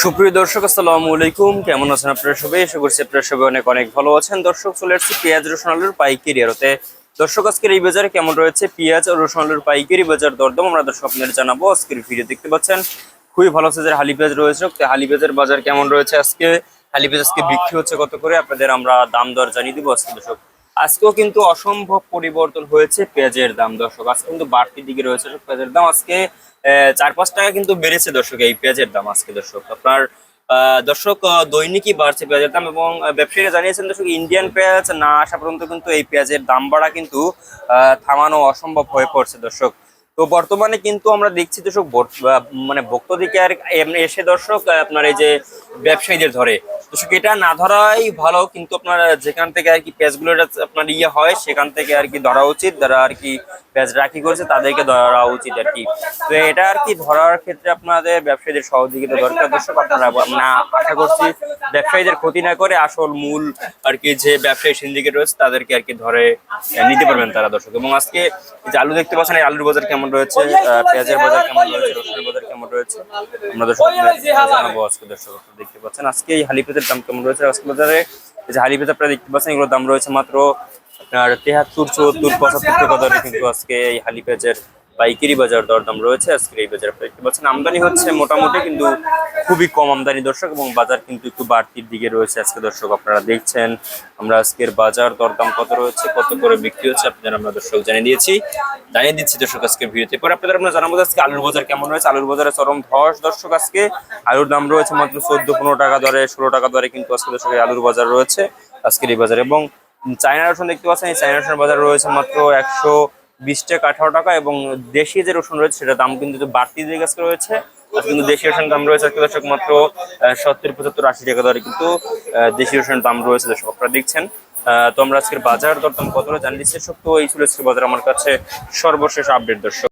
সুপ্রিয় দর্শক, আসসালামু আলাইকুম। কেমন আছেন আপনারা সবাই? আশা করছি আপনারা সবাই অনেক অনেক ভালো আছেন। দর্শক, চলে আসছি পেঁয়াজ রসুন আলুর পাইকারি আড়তে। দর্শক, আজকের এই বাজারে কেমন রয়েছে পেঁয়াজ ও রসুন আলুর পাইকারি বাজার দরদাম আমরা দর্শক আপনাদের জানাবো। আজকের ভিডিও দেখতে পাচ্ছেন খুবই ভালো সাইজের হালি পেঁয়াজ রয়েছে। হালি পেঁয়াজের বাজার কেমন রয়েছে আজকে, হালি পেঁয়াজ আজকে বিক্রি হচ্ছে কত করে, আপনাদের আমরা দাম দর জানিয়ে দিব আজকে। দর্শক, আজকেও কিন্তু অসম্ভব পরিবর্তন হয়েছে পেঁয়াজের দাম। দর্শক, আজকে কিন্তু বাড়তির দিকে রয়েছে পেঁয়াজের দাম। আজকে 4-5 টাকা কিন্তু বেড়েছে দর্শক এই পেঁয়াজের দাম আজকে। দর্শক, আপনার দর্শক দৈনিকই বাড়ছে পেঁয়াজের দাম, এবং ব্যবসায়ীরা জানিয়েছেন দর্শক ইন্ডিয়ান পেঁয়াজ না আসা পর্যন্ত কিন্তু এই পেঁয়াজের দাম বাড়া কিন্তু থামানো অসম্ভব হয়ে পড়ছে দর্শক। তো বর্তমানে কিন্তু আমরা দেখছি দর্শক মানে ভোক্তা দিকে আর এসে দর্শক আপনার এই যে ব্যবসায়ীদের ধরে দর্শক, এটা না ধরাই ভালো। কিন্তু আপনার যেখান থেকে আর কি পেঁয়াজগুলো আপনার ইয়ে হয় সেখান থেকে আর কি ধরা উচিত, যারা আর কি পেঁয়াজ রাখি করেছে তাদেরকে ধরা উচিত আর কি। তো এটা আর কি ধরার ক্ষেত্রে আপনাদের ব্যবসায়ীদের সহযোগিতা দরকার দর্শক। আপনারা না আশা করছি ব্যবসায়ীদের ক্ষতি না করে আসল মূল আর কি যে ব্যবসায়ী সিন্ডিকেট রয়েছে তাদেরকে আর কি ধরে নিতে পারবেন তারা দর্শক। এবং আজকে যে আলু দেখতে পাচ্ছেন, এই আলুর বাজার কেমন রয়েছে, পেঁয়াজের বাজার কেমন রয়েছে, রসুনের বাজার কেমন রয়েছে আমরা দর্শক জানাবো আজকে। দর্শক, আপনারা দেখতে পাচ্ছেন আজকে এই হালি পেঁয়াজের দাম কেমন রয়েছে আজকে বাজারে। এই যে হালি পেঁয়াজ আপনারা দেখতে পাচ্ছেন, এগুলোর দাম রয়েছে মাত্র আপনার 73, 74, 75 টাকা দরে কিন্তু আজকে এই হালি পেঁয়াজের পাইকারি বাজার দরদাম রয়েছে আজকের এই বাজার। আপনারা দেখতে পাচ্ছেন আমদানি হচ্ছে মোটামুটি, কিন্তু খুবই কম আমদানি দর্শক, এবং বাজার কিন্তু একটু বাড়তির দিকে রয়েছে আজকে। দর্শক, আপনারা দেখছেন আমরা আজকের বাজার দরদাম কত রয়েছে, কত করে বিক্রি হচ্ছে আপনাদের আমরা দর্শক জানিয়ে দিচ্ছি দর্শক আজকের ভিডিওতে। পরে আপনাদের আমরা জানাবো আজকে আলুর বাজার কেমন রয়েছে। আলুর বাজারে চরম ধস দর্শক। আজকে আলুর দাম রয়েছে মাত্র 14-15 টাকা দরে, 16 টাকা দরে কিন্তু আজকে দর্শক আলুর বাজার রয়েছে আজকের এই বাজারে। এবং চায়না রসুন দেখতে পাচ্ছেন, এই চায়না রসুনের বাজার রয়েছে মাত্র 120 টাকা, 18 টাকা। এবং দেশীয় যে রসুন রয়েছে সেটার দাম কিন্তু বাড়তি দিকে আজকে রয়েছে। কিন্তু দেশীয় রসুনের দাম রয়েছে আজকে দর্শক মাত্র 70, 75, 80 টাকা দরে কিন্তু দেশীয় রসুনের দাম রয়েছে দর্শক, আপনারা দেখছেন। তো আমরা আজকের বাজার দরদাম কতটা জানিয়ে দিচ্ছি দর্শক। তো এই ছিল আজকের বাজার আমার কাছে সর্বশেষ আপডেট দর্শক।